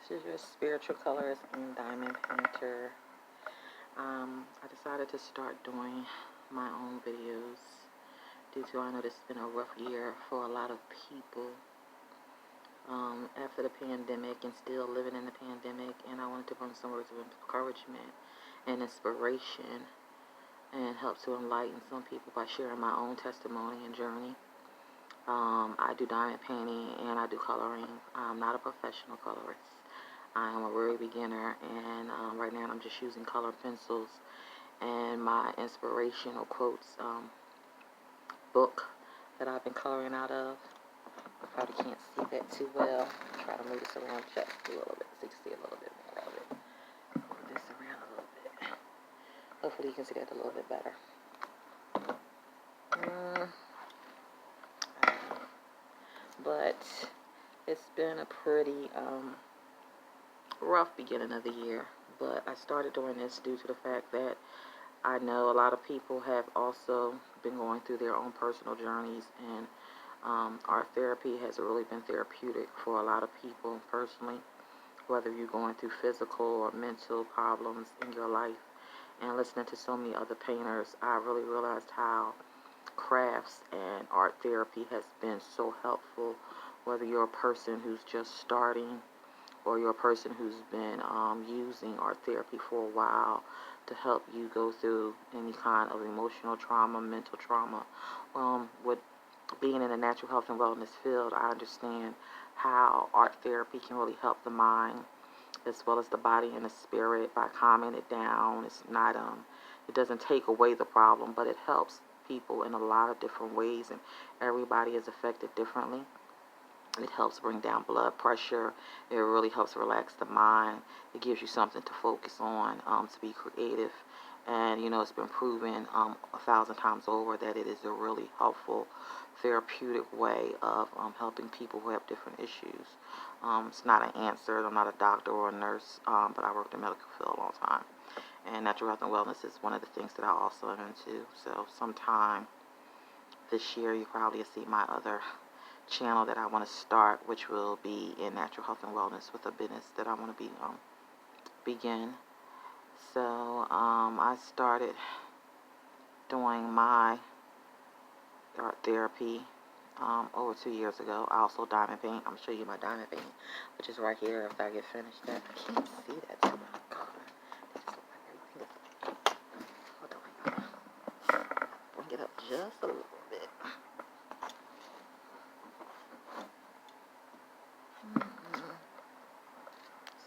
This is your spiritual colors and diamond painter. I decided to start doing my own videos due to I know this has been a rough year for a lot of people after the pandemic and still living in the pandemic, and I wanted to bring some words of encouragement and inspiration and help to enlighten some people by sharing my own testimony and journey. I do diamond painting and I do coloring. I'm not a professional colorist. I am a very beginner, and right now I'm just using color pencils and my inspirational quotes book that I've been coloring out of. You probably can't see that too well. Try to move this around just a little bit so you can see a little bit more of it. Move this around a little bit. Hopefully you can see that a little bit better. But it's been a pretty rough beginning of the year, but I started doing this due to the fact that I know a lot of people have also been going through their own personal journeys, and art therapy has really been therapeutic for a lot of people personally, whether you're going through physical or mental problems in your life. And listening to so many other painters, I really realized how crafts and art therapy has been so helpful, whether you're a person who's just starting or you're a person who's been using art therapy for a while to help you go through any kind of emotional trauma, mental trauma. With being in the natural health and wellness field, I understand how art therapy can really help the mind as well as the body and the spirit by calming it down. It's not it doesn't take away the problem, but it helps people in a lot of different ways, and everybody is affected differently. It helps bring down blood pressure. It really helps relax the mind. It gives you something to focus on, to be creative. And, it's been proven 1,000 times over that it is a really helpful, therapeutic way of helping people who have different issues. It's not an answer. I'm not a doctor or a nurse, but I worked in the medical field a long time. And natural health and wellness is one of the things that I also am into. So sometime this year, you probably see my other channel that I want to start, which will be in natural health and wellness with a business that I want to begin. So I started doing my art therapy over 2 years ago. I also diamond paint. I'm going to show you my diamond paint, which is right here after I get finished. I can't see that too well. Hold on. Bring it up just a little bit.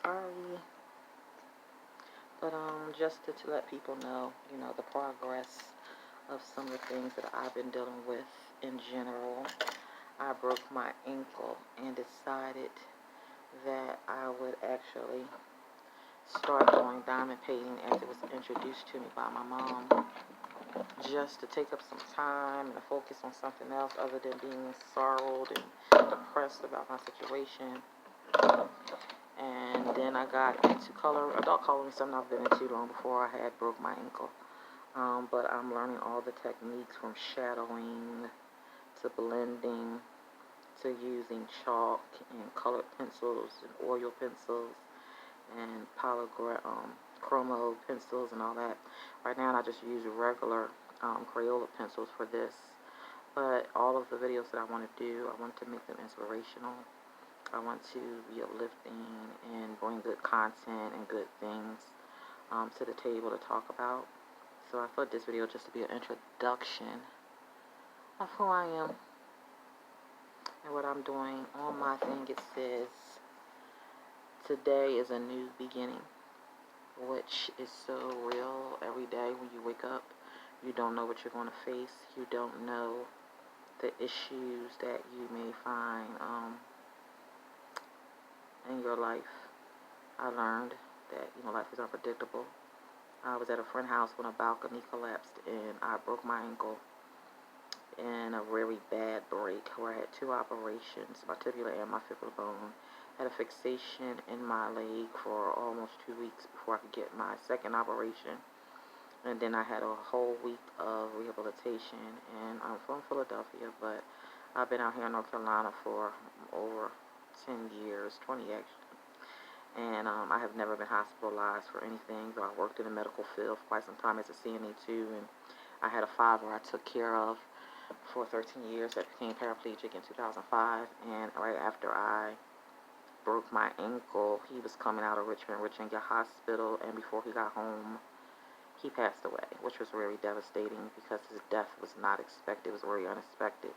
Sorry. But just to let people know, the progress of some of the things that I've been dealing with in general. I broke my ankle and decided that I would actually start doing diamond painting as it was introduced to me by my mom, just to take up some time and to focus on something else other than being sorrowed and depressed about my situation. And then I got into adult coloring, something I've been into long before I had broke my ankle. But I'm learning all the techniques from shadowing to blending to using chalk and colored pencils and oil pencils and chromo pencils and all that. Right now I just use regular Crayola pencils for this. But all of the videos that I want to do, I want to make them inspirational. I want to be uplifting and bring good content and good things to the table to talk about. So I thought this video just to be an introduction of who I am and what I'm doing. On my thing it says, today is a new beginning, which is so real. Every day when you wake up, you don't know what you're going to face. You don't know the issues that you may find in your life. I learned that, life is unpredictable. I was at a friend's house when a balcony collapsed and I broke my ankle in a very bad break where I had 2 operations, my tibia and my fibula bone. I had a fixation in my leg for almost 2 weeks before I could get my second operation. And then I had a whole week of rehabilitation, and I'm from Philadelphia, but I've been out here in North Carolina for over 10 years, 20 actually. And I have never been hospitalized for anything, though I worked in the medical field for quite some time as a CNA too. And I had a father I took care of for 13 years that became paraplegic in 2005. And right after I broke my ankle, he was coming out of Richmond, Virginia Hospital. And before he got home, he passed away, which was very devastating because his death was not expected. It was very unexpected.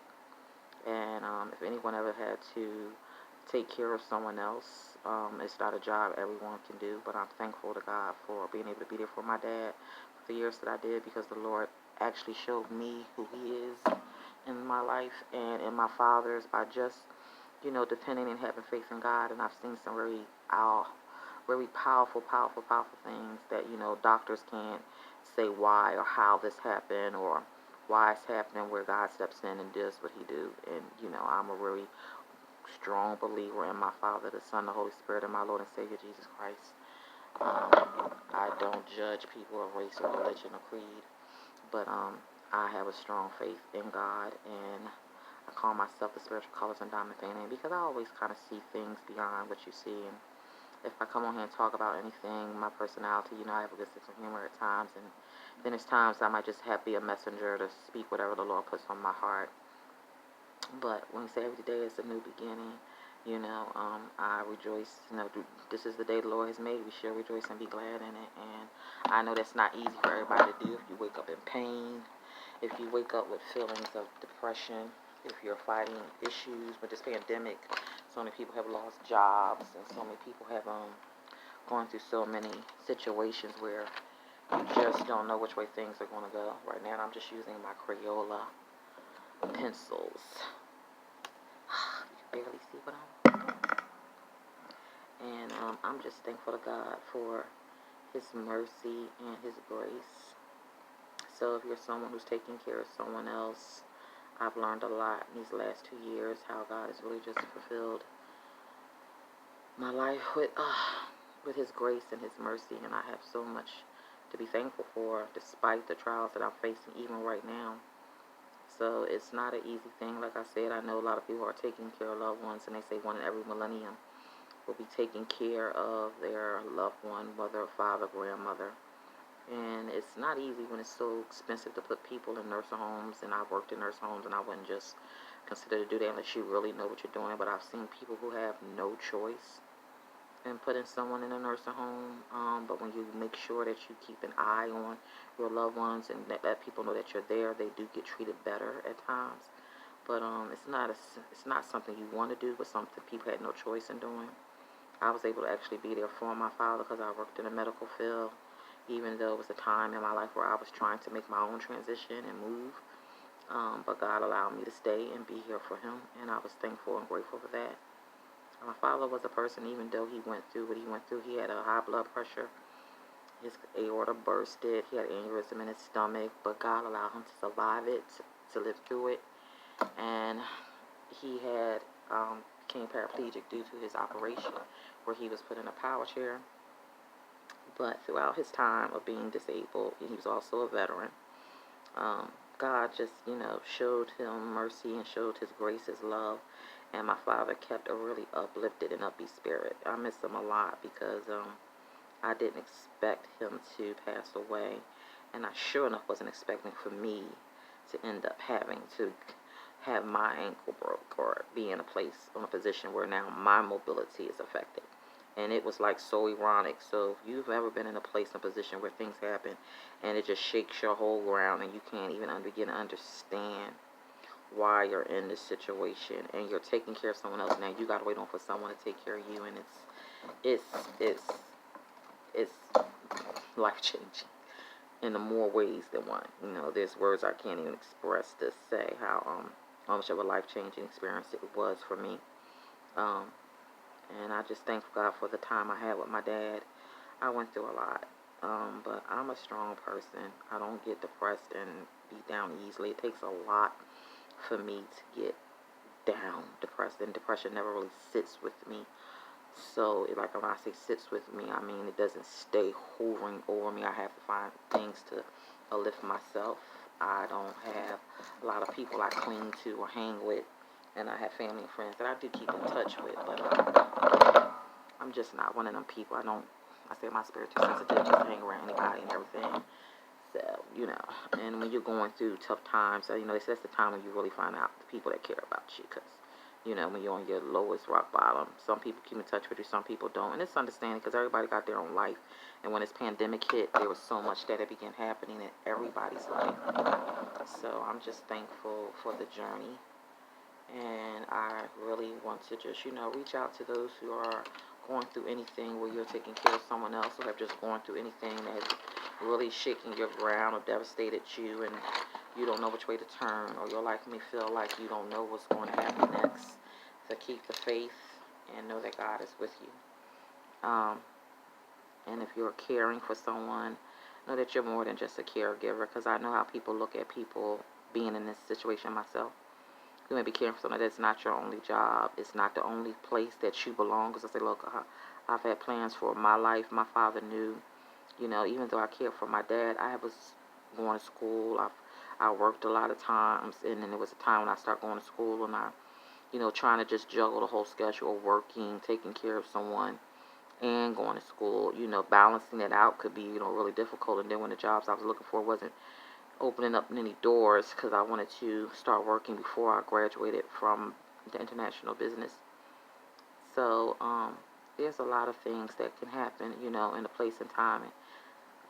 And if anyone ever had to take care of someone else, it's not a job everyone can do. But I'm thankful to God for being able to be there for my dad for the years that I did, because the Lord actually showed me who he is in my life and in my father's by just, depending and having faith in God. And I've seen some very powerful, powerful, powerful things that, doctors can't say why or how this happened or why it's happening, where God steps in and does what he do. And, I'm a really strong believer in my Father, the Son, the Holy Spirit, and my Lord and Savior, Jesus Christ. I don't judge people of race or religion or creed, but I have a strong faith in God, and I call myself the spiritual colors and diamond thing, because I always kind of see things beyond what you see. And if I come on here and talk about anything, my personality, I have a good sense of humor at times, and then there's times I might just be a messenger to speak whatever the Lord puts on my heart. But when you say every day is a new beginning, I rejoice. This is the day the Lord has made. We shall rejoice and be glad in it. And I know that's not easy for everybody to do. If you wake up in pain, if you wake up with feelings of depression, if you're fighting issues with this pandemic, so many people have lost jobs, and so many people have gone through so many situations where you just don't know which way things are going to go. Right now, I'm just using my Crayola pencils. You can barely see what and I'm just thankful to God for his mercy and his grace. So if you're someone who's taking care of someone else, I've learned a lot in these last 2 years how God has really just fulfilled my life with his grace and his mercy, and I have so much to be thankful for despite the trials that I'm facing even right now. So it's not an easy thing. Like I said, I know a lot of people are taking care of loved ones, and they say one in every millennium will be taking care of their loved one, mother, father, grandmother. And it's not easy when it's so expensive to put people in nursing homes. And I've worked in nursing homes, and I wouldn't just consider to do that unless you really know what you're doing. But I've seen people who have no choice in putting someone in a nursing home. But when you make sure that you keep an eye on your loved ones and let people know that you're there, they do get treated better at times. But it's not something you want to do, but something people had no choice in doing. I was able to actually be there for my father because I worked in the medical field, even though it was a time in my life where I was trying to make my own transition and move. But God allowed me to stay and be here for him, and I was thankful and grateful for that. My father was a person, even though he went through what he went through, he had a high blood pressure. His aorta bursted. He had an aneurysm in his stomach, but God allowed him to survive it, to live through it. And he had became paraplegic due to his operation, where he was put in a power chair. But throughout his time of being disabled, he was also a veteran. God just, showed him mercy and showed his grace, his love. And my father kept a really uplifted and upbeat spirit. I miss him a lot because I didn't expect him to pass away. And I sure enough wasn't expecting for me to end up having to have my ankle broke or be in a position where now my mobility is affected. And it was like so ironic. So if you've ever been in a position where things happen and it just shakes your whole ground and you can't even begin to understand why you're in this situation and you're taking care of someone else, now you gotta wait on for someone to take care of you, and it's life changing in more ways than one. There's words I can't even express to say how much of a life changing experience it was for me. And I just thank God for the time I had with my dad. I went through a lot, but I'm a strong person. I don't get depressed and beat down easily. It takes a lot for me to get down, depressed, and depression never really sits with me. So, like when I say sits with me, I mean it doesn't stay hovering over me. I have to find things to lift myself. I don't have a lot of people I cling to or hang with, and I have family and friends that I do keep in touch with, but I'm just not one of them people. I say my spirit too sensitive just to hang around anybody and everything. So, and when you're going through tough times, they say that's the time when you really find out the people that care about you. Because, when you're on your lowest rock bottom, some people keep in touch with you, some people don't. And it's understanding because everybody got their own life. And when this pandemic hit, there was so much that it began happening in everybody's life. So I'm just thankful for the journey. And I really want to just, reach out to those who are going through anything where you're taking care of someone else, or have just gone through anything that has really shaken your ground or devastated you, and you don't know which way to turn, or your life may feel like you don't know what's going to happen next. So keep the faith and know that God is with you. And if you're caring for someone, know that you're more than just a caregiver, because I know how people look at people being in this situation myself. You may be caring for someone that's not your only job. It's not the only place that you belong. Because I say, look, I've had plans for my life. My father knew, even though I cared for my dad, I was going to school. I worked a lot of times. And then there was a time when I started going to school and I, trying to just juggle the whole schedule of working, taking care of someone, and going to school. Balancing it out could be, really difficult. And then when the jobs I was looking for wasn't opening up many doors, because I wanted to start working before I graduated from the international business. So there's a lot of things that can happen, in a place and time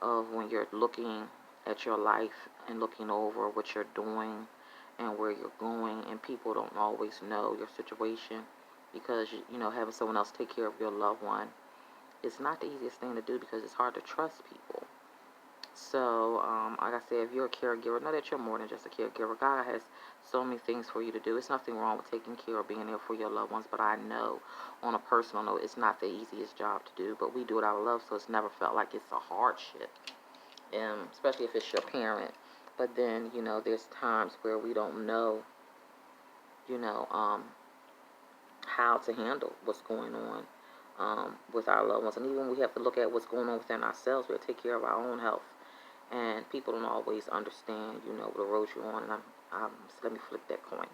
of when you're looking at your life and looking over what you're doing and where you're going, and people don't always know your situation, because, having someone else take care of your loved one is not the easiest thing to do, because it's hard to trust people. So, like I said, if you're a caregiver, know that you're more than just a caregiver. God has so many things for you to do. It's nothing wrong with taking care or being there for your loved ones, but I know, on a personal note, it's not the easiest job to do, but we do it out of love, so it's never felt like it's a hardship, especially if it's your parent. But then, there's times where we don't know, how to handle what's going on with our loved ones. And even we have to look at what's going on within ourselves. We have to take care of our own health. And people don't always understand, the road you're on. And so let me flip that coin.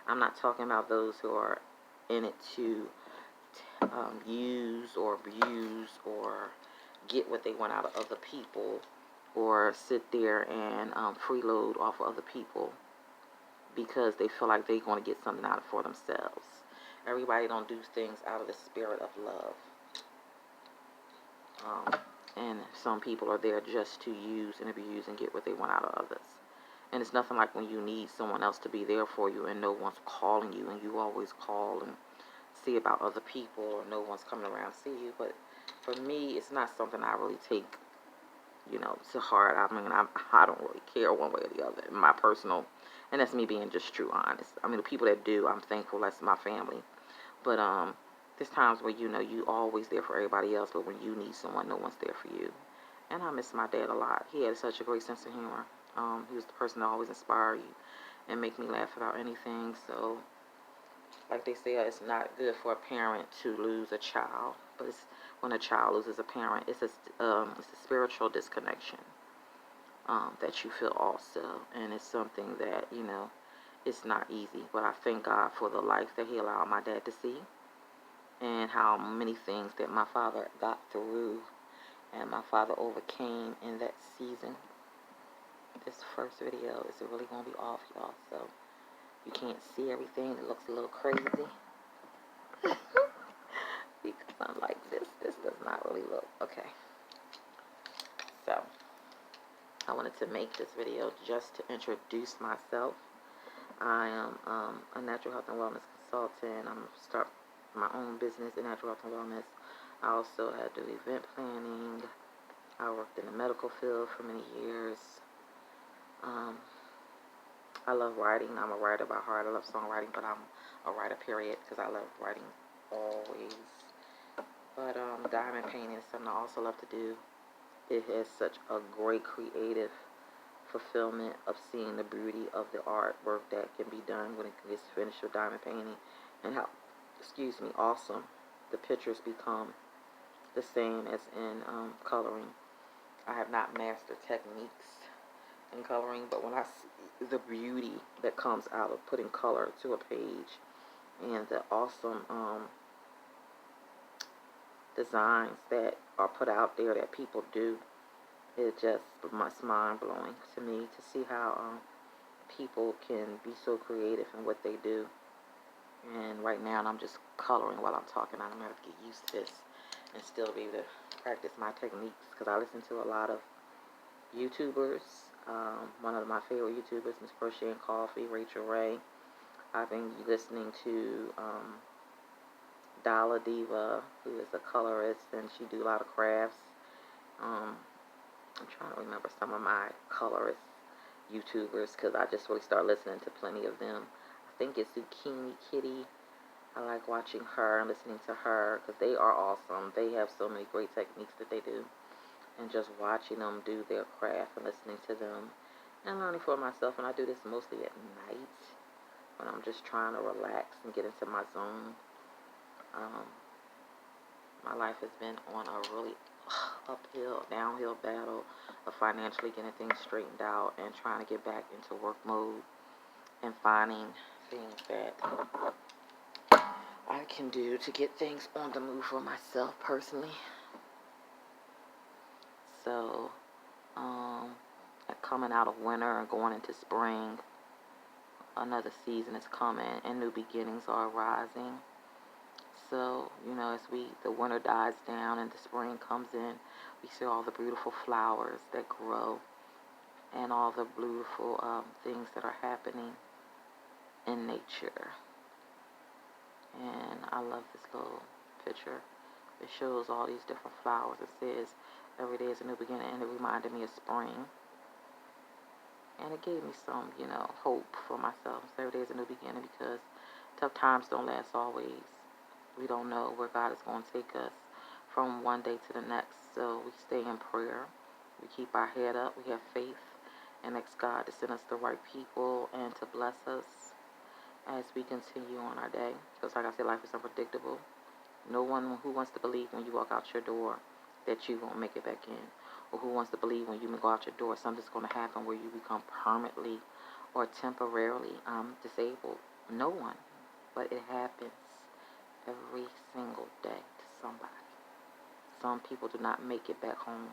I'm not talking about those who are in it to use or abuse or get what they want out of other people, or sit there and freeload off of other people because they feel like they're going to get something out of it for themselves. Everybody don't do things out of the spirit of love. And some people are there just to use and abuse and get what they want out of others. And it's nothing like when you need someone else to be there for you and no one's calling you, and you always call and see about other people, or no one's coming around to see you. But for me, it's not something I really take, to heart. I mean, I don't really care one way or the other. My personal, and that's me being just true honest. I mean, the people that do, I'm thankful. That's my family. But there's times where, you always there for everybody else, but when you need someone, no one's there for you. And I miss my dad a lot. He had such a great sense of humor. He was the person that always inspired you and make me laugh about anything. So, like they say, it's not good for a parent to lose a child, but it's when a child loses a parent, it's a spiritual disconnection that you feel also, and it's something that, it's not easy. But I thank God for the life that He allowed my dad to see, and how many things that my father got through and my father overcame in that season. This first video is really going to be off, y'all, so you can't see everything. It looks a little crazy. Because I'm like, this does not really look okay. So, I wanted to make this video just to introduce myself. I am a natural health and wellness consultant. I'm start my own business in natural health and wellness. I also had to do event planning. I worked in the medical field for many years. I love writing. I'm a writer by heart. I love songwriting, but I'm a writer, period, because I love writing always. But diamond painting is something I also love to do. It has such a great creative fulfillment of seeing the beauty of the artwork that can be done when it gets finished with diamond painting, and how, awesome the pictures become the same as in coloring. I have not mastered techniques in coloring, but when I see the beauty that comes out of putting color to a page, and the awesome designs that are put out there that people do. It's mind-blowing to me to see how people can be so creative in what they do. And right now, I'm just coloring while I'm talking. I'm going to have to get used to this and still be able to practice my techniques, because I listen to a lot of YouTubers. One of my favorite YouTubers, Miss Crochet and Coffee, Rachel Ray. I've been listening to Dollar Diva, who is a colorist, and she do a lot of crafts. I'm trying to remember some of my colorist YouTubers, because I just really started listening to plenty of them. I think it's Zucchini Kitty. I like watching her and listening to her, because they are awesome. They have so many great techniques that they do. And just watching them do their craft and listening to them and learning for myself. And I do this mostly at night when I'm just trying to relax and get into my zone. My life has been on a really downhill battle of financially getting things straightened out and trying to get back into work mode and finding things that I can do to get things on the move for myself personally. So, coming out of winter and going into spring, another season is coming and new beginnings are arising. So, as the winter dies down and the spring comes in, we see all the beautiful flowers that grow and all the beautiful things that are happening in nature. And I love this little picture. It shows all these different flowers. It says every day is a new beginning, and it reminded me of spring. And it gave me some, hope for myself. So every day is a new beginning, because tough times don't last always. We don't know where God is going to take us from one day to the next. So we stay in prayer. We keep our head up. We have faith and ask God to send us the right people and to bless us as we continue on our day. Because like I said, life is unpredictable. No one who wants to believe when you walk out your door that you won't make it back in. Or who wants to believe when you go out your door something's going to happen where you become permanently or temporarily disabled. No one. But it happens every single day to somebody. Some people do not make it back home.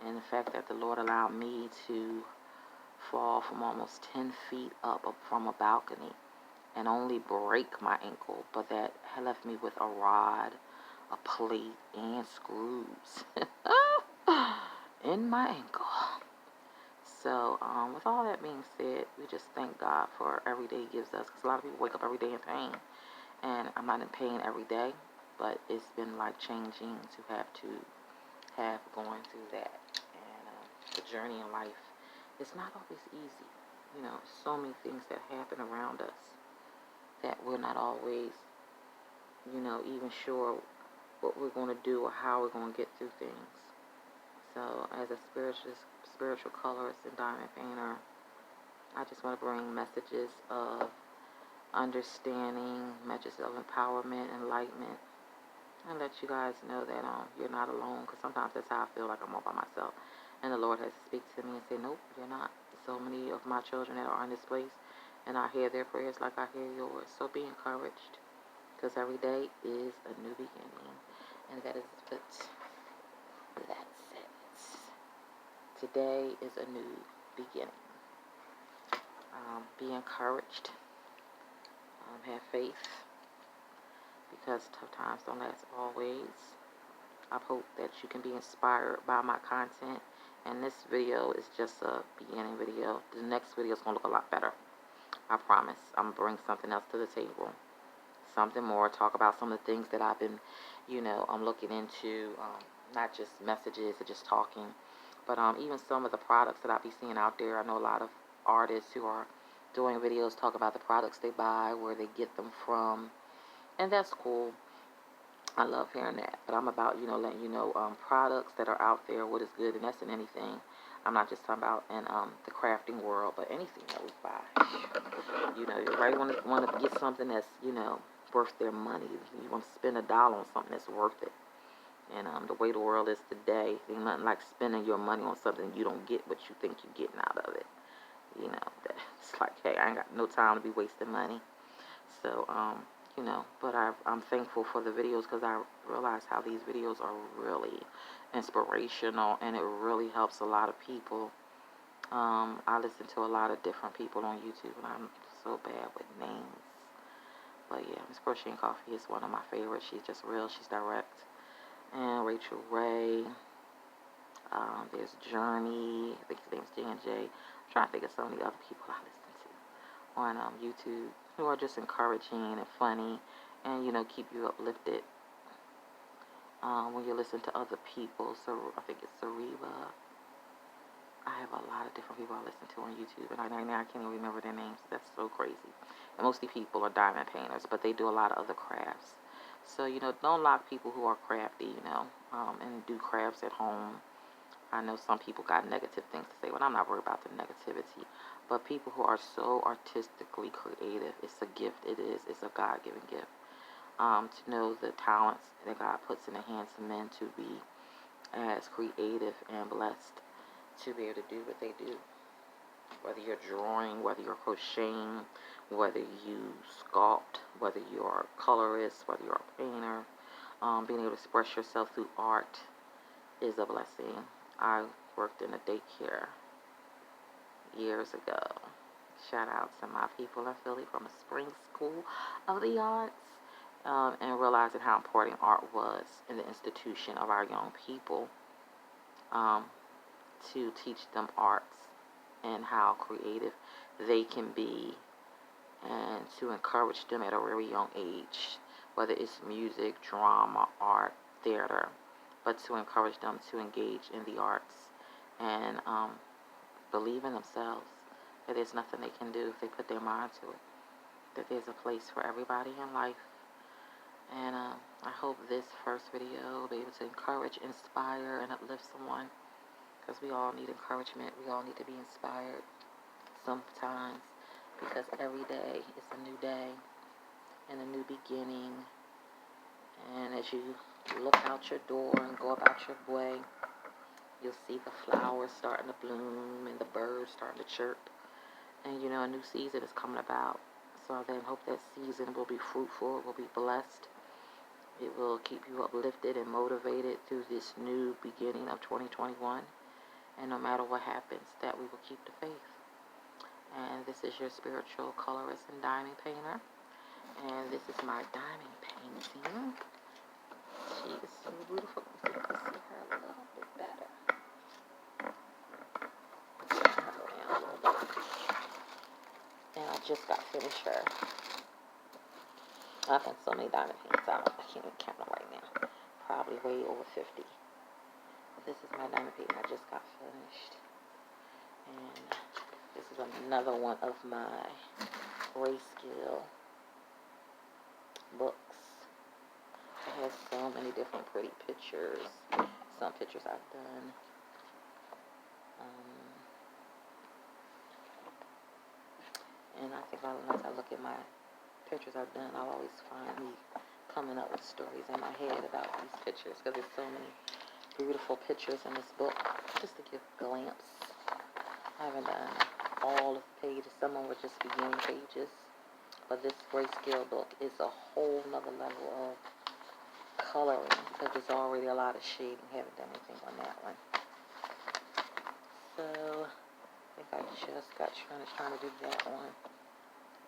And the fact that the Lord allowed me to fall from almost 10 feet up from a balcony and only break my ankle, but that had left me with a rod, a plate, and screws in my ankle. So, with all that being said, we just thank God for every day He gives us, because a lot of people wake up every day in pain. And I'm not in pain every day, but it's been life-changing to have going through that. And the journey in life, it's not always easy. So many things that happen around us that we're not always, even sure what we're going to do or how we're going to get through things. So as a spiritual colorist and diamond painter, I just want to bring messages of understanding, messages of empowerment, enlightenment, and let you guys know that you're not alone, because sometimes that's how I feel like I'm all by myself. And the Lord has to speak to me and say, nope, you're not. So many of my children that are in this place, and I hear their prayers like I hear yours. So be encouraged, because every day is a new beginning. And that is it. That's it. Today is a new beginning. Be encouraged. Have faith, because tough times don't last always. I hope that you can be inspired by my content. And this video is just a beginning video. The next video is going to look a lot better. I promise. I'm going to bring something else to the table. Something more. Talk about some of the things that I've been, I'm looking into. Not just messages or just talking. But even some of the products that I be seeing out there. I know a lot of artists who are doing videos talk about the products they buy, where they get them from. And that's cool. I love hearing that. But I'm about, letting you know products that are out there, what is good, and that's in anything. I'm not just talking about in the crafting world, but anything that we buy. You right want to get something that's, worth their money. You want to spend $1 on something that's worth it. And the way the world is today, there's nothing like spending your money on something you don't get what you think you're getting out of it. It's like, hey, I ain't got no time to be wasting money. So, but I'm thankful for the videos because I realize how these videos are really inspirational and it really helps a lot of people. I listen to a lot of different people on YouTube and I'm so bad with names. But yeah, Miss Crochet and Coffee is one of my favorites. She's just real, she's direct. And Rachel Ray. There's Journey. I think his name's J&J. I'm trying to think of so many other people I listen to on YouTube who are just encouraging and funny and, keep you uplifted when you listen to other people. So I think it's Sariva. I have a lot of different people I listen to on YouTube, and right now I can't even remember their names. That's so crazy. And most of the people are diamond painters, but they do a lot of other crafts. So, don't knock people who are crafty, and do crafts at home. I know some people got negative things to say, but I'm not worried about the negativity. But people who are so artistically creative, it's a gift. It is. It's a God-given gift. To know the talents that God puts in the hands of men to be as creative and blessed to be able to do what they do. Whether you're drawing, whether you're crocheting, whether you sculpt, whether you're a colorist, whether you're a painter, being able to express yourself through art is a blessing. I worked in a daycare years ago. Shout out to my people in Philly from a spring school of the arts, and realizing how important art was in the institution of our young people, to teach them arts and how creative they can be, and to encourage them at a very young age, whether it's music, drama, art, theater, but to encourage them to engage in the arts and believe in themselves, that there's nothing they can do if they put their mind to it, that there's a place for everybody in life. And I hope this first video will be able to encourage, inspire, and uplift someone, because we all need encouragement. We all need to be inspired sometimes, because every day is a new day and a new beginning. And as you look out your door and go about your way, you'll see the flowers starting to bloom and the birds starting to chirp. And, a new season is coming about. So I then hope that season will be fruitful, it will be blessed. It will keep you uplifted and motivated through this new beginning of 2021. And no matter what happens, that we will keep the faith. And this is your spiritual colorist and diamond painter. And this is my diamond painting. She is so beautiful. Let me see if you can see her a little bit better. And I just got finished her. I've had so many diamond paintings, I can't even count them right now. Probably way over 50. But this is my diamond painting I just got finished. And this is another one of my grayscale books. It has so many different pretty pictures. Some pictures I've done. And I think once I look at my pictures I've done, I'll always find me coming up with stories in my head about these pictures, because there's so many beautiful pictures in this book. Just to give a glance, I haven't done all of the pages. Some of them were just beginning pages, but this grayscale book is a whole nother level of coloring, because there's already a lot of shading. Haven't done anything on that one. So I think I just got trying to do that one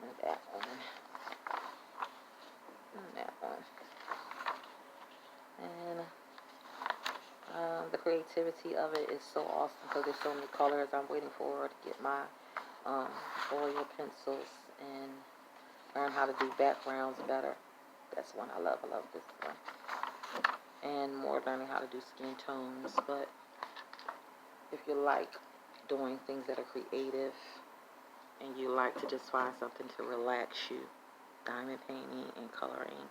and that one and that one. And the creativity of it is so awesome, because there's so many colors. I'm waiting for to get my oil pencils and learn how to do backgrounds better. That's one I love. I love this one. And more learning how to do skin tones. But if you like doing things that are creative and you like to just find something to relax you, diamond painting and coloring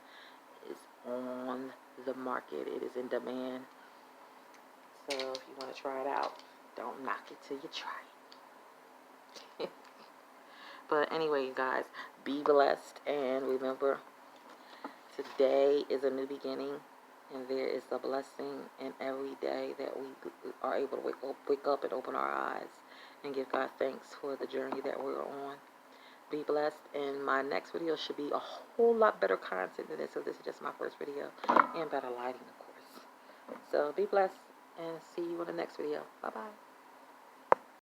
is on the market. It is in demand. So if you want to try it out, don't knock it till you try it. But anyway, you guys, be blessed, and remember, today is a new beginning, and there is a blessing in every day that we are able to wake up and open our eyes and give God thanks for the journey that we're on. be blessed, and my next video should be a whole lot better content than this. So this is just my first video, and better lighting, of course. So be blessed, and see you in the next video. Bye bye.